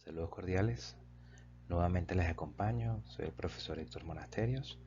Saludos cordiales. Nuevamente les acompaño. Soy el profesor Héctor Monasterios.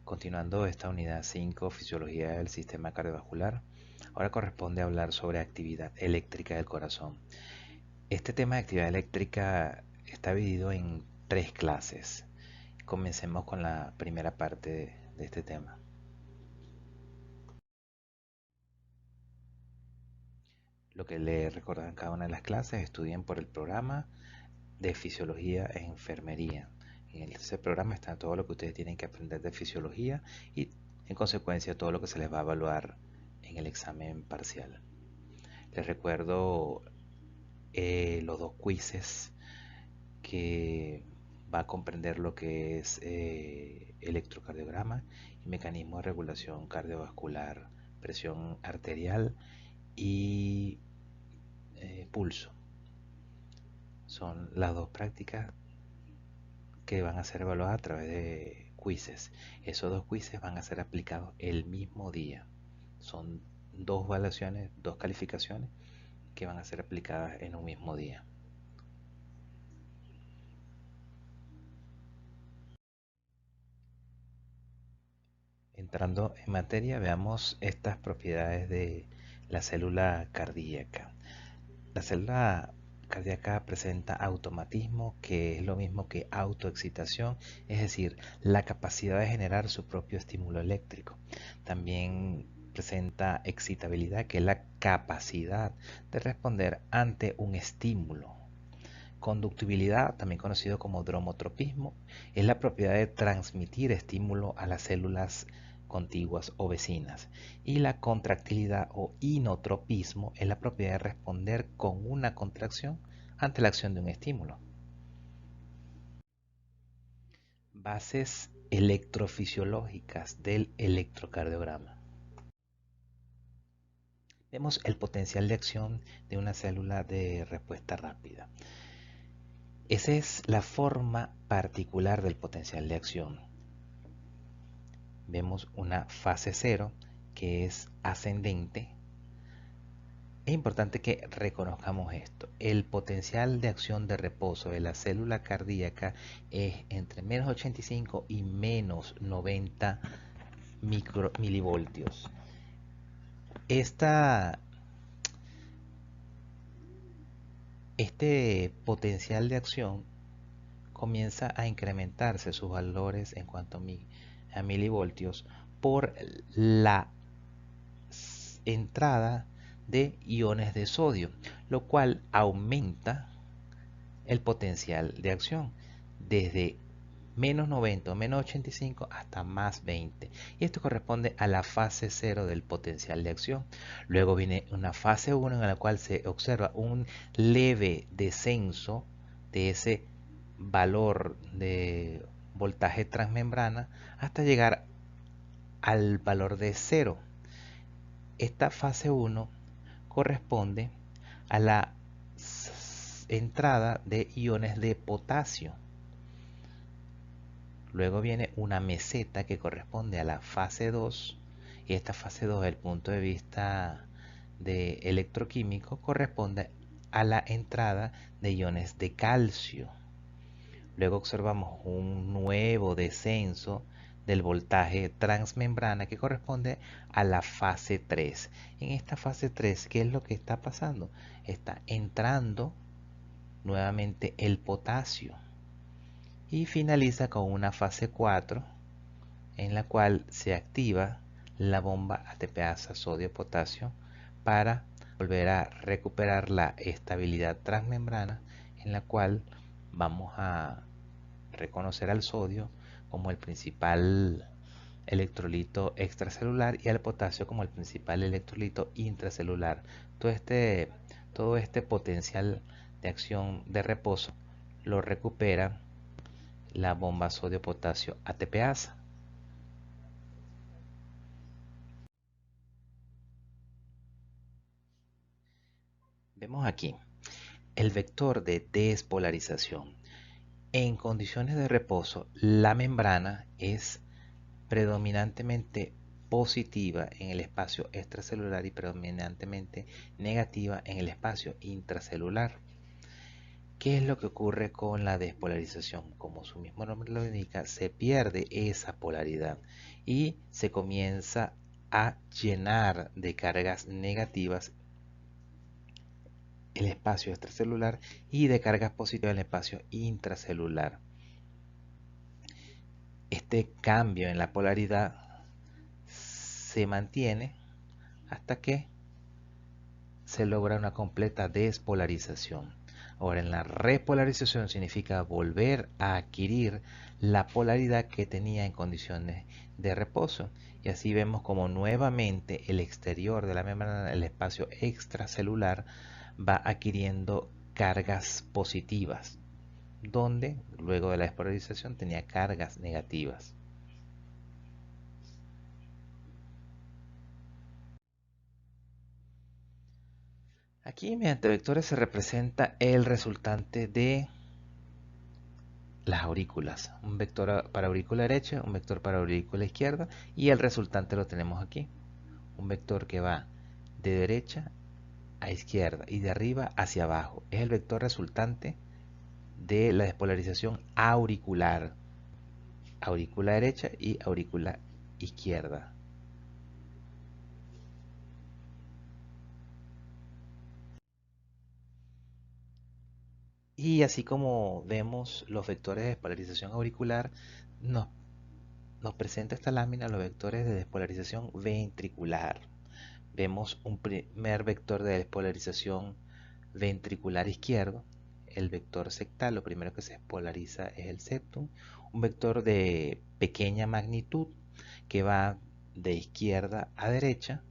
Continuando esta unidad 5, Fisiología del Sistema Cardiovascular. Ahora corresponde hablar sobre actividad eléctrica del corazón. Este tema de actividad eléctrica está dividido en 3 clases. Comencemos con la primera parte de este tema. Lo que les recuerdan cada una de las clases, estudien por el programa de Fisiología e Enfermería. En ese programa está todo lo que ustedes tienen que aprender de fisiología y en consecuencia todo lo que se les va a evaluar en el examen parcial. Les recuerdo los 2 quizzes que va a comprender lo que es electrocardiograma y mecanismo de regulación cardiovascular, presión arterial y pulso. Son las 2 prácticas que van a ser evaluadas a través de quizzes. Esos 2 quizzes van a ser aplicados el mismo día. Son 2 evaluaciones, 2 calificaciones que van a ser aplicadas en un mismo día. Entrando en materia, veamos estas propiedades de la célula cardíaca. La célula cardíaca presenta automatismo, que es lo mismo que autoexcitación, es decir, la capacidad de generar su propio estímulo eléctrico. También presenta excitabilidad, que es la capacidad de responder ante un estímulo. Conductibilidad, también conocido como dromotropismo, es la propiedad de transmitir estímulo a las células contiguas o vecinas. Y la contractilidad o inotropismo es la propiedad de responder con una contracción ante la acción de un estímulo. Bases electrofisiológicas del electrocardiograma. Vemos el potencial de acción de una célula de respuesta rápida. Esa es la forma particular del potencial de acción. Vemos una fase 0 que es ascendente. Es importante que reconozcamos esto. El potencial de acción de reposo de la célula cardíaca es entre menos 85 y menos 90 milivoltios. Este potencial de acción comienza a incrementarse sus valores en cuanto a milivoltios por la entrada de iones de sodio, lo cual aumenta el potencial de acción desde menos 90 o menos 85 hasta más 20. Y esto corresponde a la fase 0 del potencial de acción. Luego viene una fase 1 en la cual se observa un leve descenso de ese valor de voltaje transmembrana hasta llegar al valor de 0. Esta fase 1 corresponde a la entrada de iones de potasio. Luego viene una meseta que corresponde a la fase 2 y esta fase 2 desde el punto de vista de electroquímico corresponde a la entrada de iones de calcio. Luego observamos un nuevo descenso del voltaje transmembrana que corresponde a la fase 3. En esta fase 3, ¿qué es lo que está pasando? Está entrando nuevamente el potasio y finaliza con una fase 4 en la cual se activa la bomba ATPasa sodio-potasio para volver a recuperar la estabilidad transmembrana, en la cual vamos a reconocer al sodio como el principal electrolito extracelular y al potasio como el principal electrolito intracelular. Todo este potencial de acción de reposo lo recupera la bomba sodio-potasio ATPasa. Vemos aquí el vector de despolarización. En condiciones de reposo, la membrana es predominantemente positiva en el espacio extracelular y predominantemente negativa en el espacio intracelular. ¿Qué es lo que ocurre con la despolarización? Como su mismo nombre lo indica, se pierde esa polaridad y se comienza a llenar de cargas negativas el espacio extracelular y de cargas positivas el espacio intracelular. Este cambio en la polaridad se mantiene hasta que se logra una completa despolarización. Ahora, en la repolarización significa volver a adquirir la polaridad que tenía en condiciones de reposo. Y así vemos como nuevamente el exterior de la membrana, el espacio extracelular, va adquiriendo cargas positivas, donde luego de la despolarización tenía cargas negativas. Aquí mediante vectores se representa el resultante de las aurículas, un vector para aurícula derecha, un vector para aurícula izquierda, y el resultante lo tenemos aquí, un vector que va de derecha a izquierda y de arriba hacia abajo. Es el vector resultante de la despolarización auricular, aurícula derecha y aurícula izquierda. Y así como vemos los vectores de despolarización auricular, nos, nos presenta esta lámina los vectores de despolarización ventricular. Vemos un primer vector de despolarización ventricular izquierdo, el vector sectal. Lo primero que se despolariza es el septum, un vector de pequeña magnitud que va de izquierda a derecha,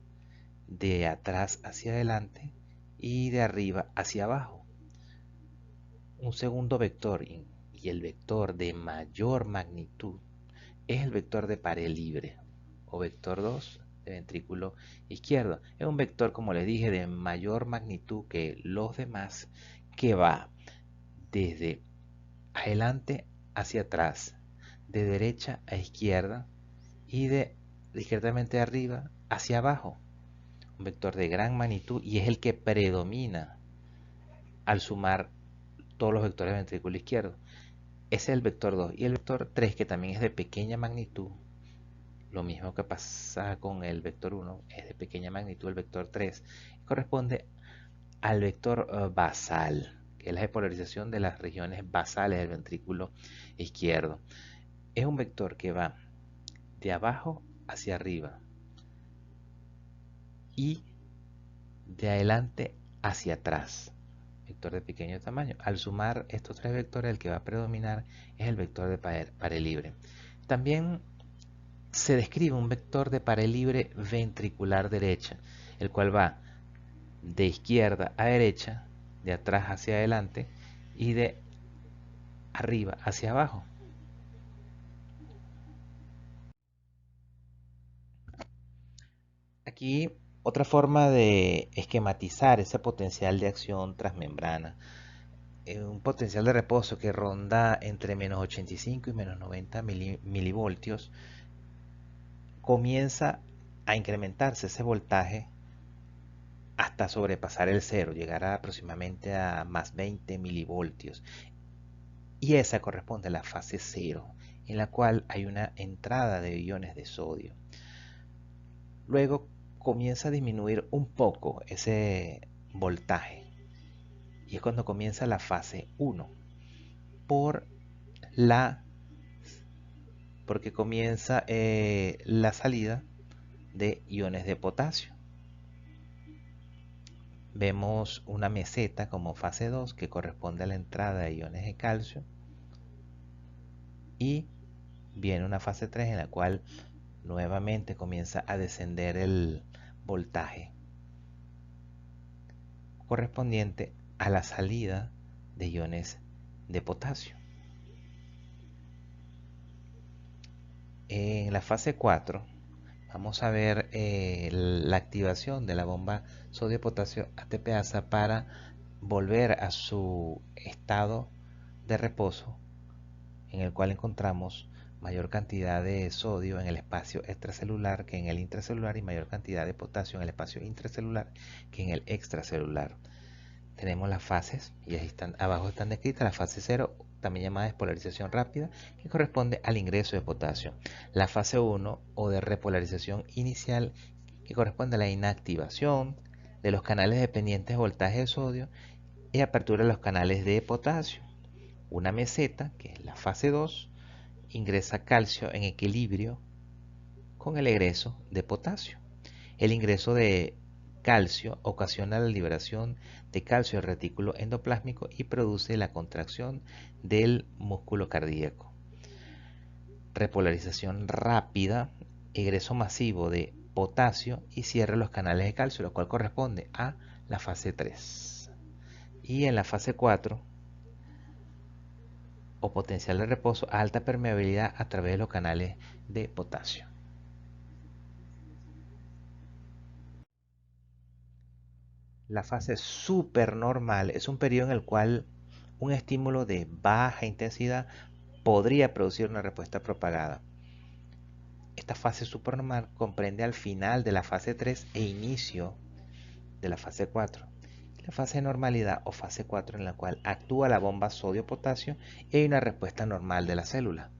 de atrás hacia adelante y de arriba hacia abajo. Un segundo vector y el vector de mayor magnitud es el vector de pared libre o vector 2 de ventrículo izquierdo. Es un vector, como les dije, de mayor magnitud que los demás, que va desde adelante hacia atrás, de derecha a izquierda y de izquierdamente arriba hacia abajo. Un vector de gran magnitud y es el que predomina al sumar todos los vectores de ventrículo izquierdo. Ese es el vector 2 y el vector 3, que también es de pequeña magnitud. Lo mismo que pasa con el vector 1, es de pequeña magnitud. El vector 3 corresponde al vector basal, que es la despolarización de las regiones basales del ventrículo izquierdo. Es un vector que va de abajo hacia arriba y de adelante hacia atrás. Vector de pequeño tamaño. Al sumar estos tres vectores, el que va a predominar es el vector de pared libre. También se describe un vector de pared libre ventricular derecha, el cual va de izquierda a derecha, de atrás hacia adelante y de arriba hacia abajo. Aquí otra forma de esquematizar ese potencial de acción transmembrana. Un potencial de reposo que ronda entre menos 85 y menos 90 milivoltios, comienza a incrementarse ese voltaje hasta sobrepasar el cero, llegar aproximadamente a más 20 milivoltios. Y esa corresponde a la fase cero, en la cual hay una entrada de iones de sodio. Luego comienza a disminuir un poco ese voltaje. Y es cuando comienza la fase 1. Por porque comienza la salida de iones de potasio. Vemos una meseta como fase 2 que corresponde a la entrada de iones de calcio. Y viene una fase 3 en la cual nuevamente comienza a descender el voltaje correspondiente a la salida de iones de potasio. En la fase 4 vamos a ver la activación de la bomba sodio-potasio ATPasa para volver a su estado de reposo, en el cual encontramos mayor cantidad de sodio en el espacio extracelular que en el intracelular y mayor cantidad de potasio en el espacio intracelular que en el extracelular. tenemos las fases, y ahí están, abajo están descritas. La fase 0, también llamada despolarización rápida, que corresponde al ingreso de potasio. La fase 1, o de repolarización inicial, que corresponde a la inactivación de los canales dependientes de voltaje de sodio y apertura de los canales de potasio. Una meseta, que es la fase 2, ingresa calcio en equilibrio con el egreso de potasio. El ingreso de calcio ocasiona la liberación de calcio del retículo endoplásmico y produce la contracción del músculo cardíaco. Repolarización rápida, egreso masivo de potasio y cierre los canales de calcio, lo cual corresponde a la fase 3. Y en la fase 4, o potencial de reposo, alta permeabilidad a través de los canales de potasio. La fase supernormal es un periodo en el cual un estímulo de baja intensidad podría producir una respuesta propagada. Esta fase supernormal comprende al final de la fase 3 e inicio de la fase 4. La fase de normalidad o fase 4, en la cual actúa la bomba sodio-potasio y hay una respuesta normal de la célula.